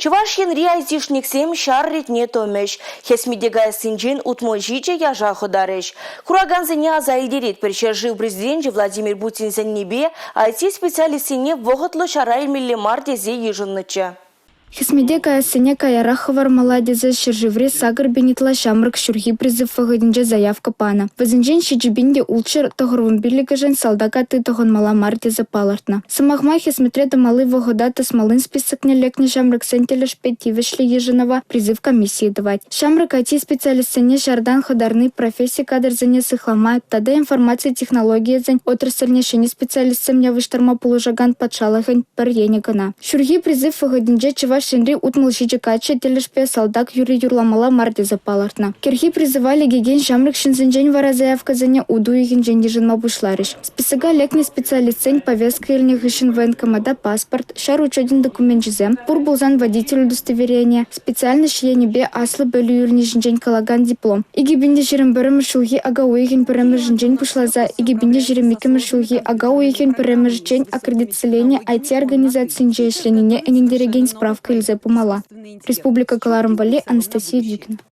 Чувашин айтишниксем шарритне томеш. Хесмидега синджин утможиче яжа ходареш. Кураганзыне азайдерит перчержив президент Владимир Путин небе IT-специалистине воготлы шарай миллимар дезе ежынныча. Хесмеде каясыне каяраховар маладезе шерживре сагыр бенитла шамрак шурги призыв фагадинже заявка пана. Вазынжен шиджибинде улчер тогорвын бирлигажен салдака ты тогон мала мартезе палартна. Самахма хесметреда малы вогодата смалын списокне лекне шамрак сентелеш пети вышли ежинова призыв комиссии давать. Шамрак IT-специалистине шардан ходарны профессии кадрзене сыхлама, тада информация технология зен отрасльне шени специалистам не выштарма полужаган подшалахань парьенигана. Шурги призыв фагадинже Шенри утмалшичи каче телешпе солдак Юрий Юрламала мартезе палартна. Керхи призывали геген шамрак шинзенжень вара заявка зане уду иген жендежинма бушлариш. Списага лекне специалистень повестка ильне гышин военкомата паспорт, шар учетен документ жизе, пурбулзан водитель удостоверения, специально шиенебе аслы бөлü юльне жинжень калаган диплом. Иги бинде жирем бөрөмір шулги ага уйген бөрөмір жинжень пушлаза, иги бинде жирем икемір шулги ага уйген бөрөмір жинжень аккредитацияление IT-организациян жейшленіне энендереген справка Ильзе Пумала. Республика Каларам-Вали, Анастасия Дюкина.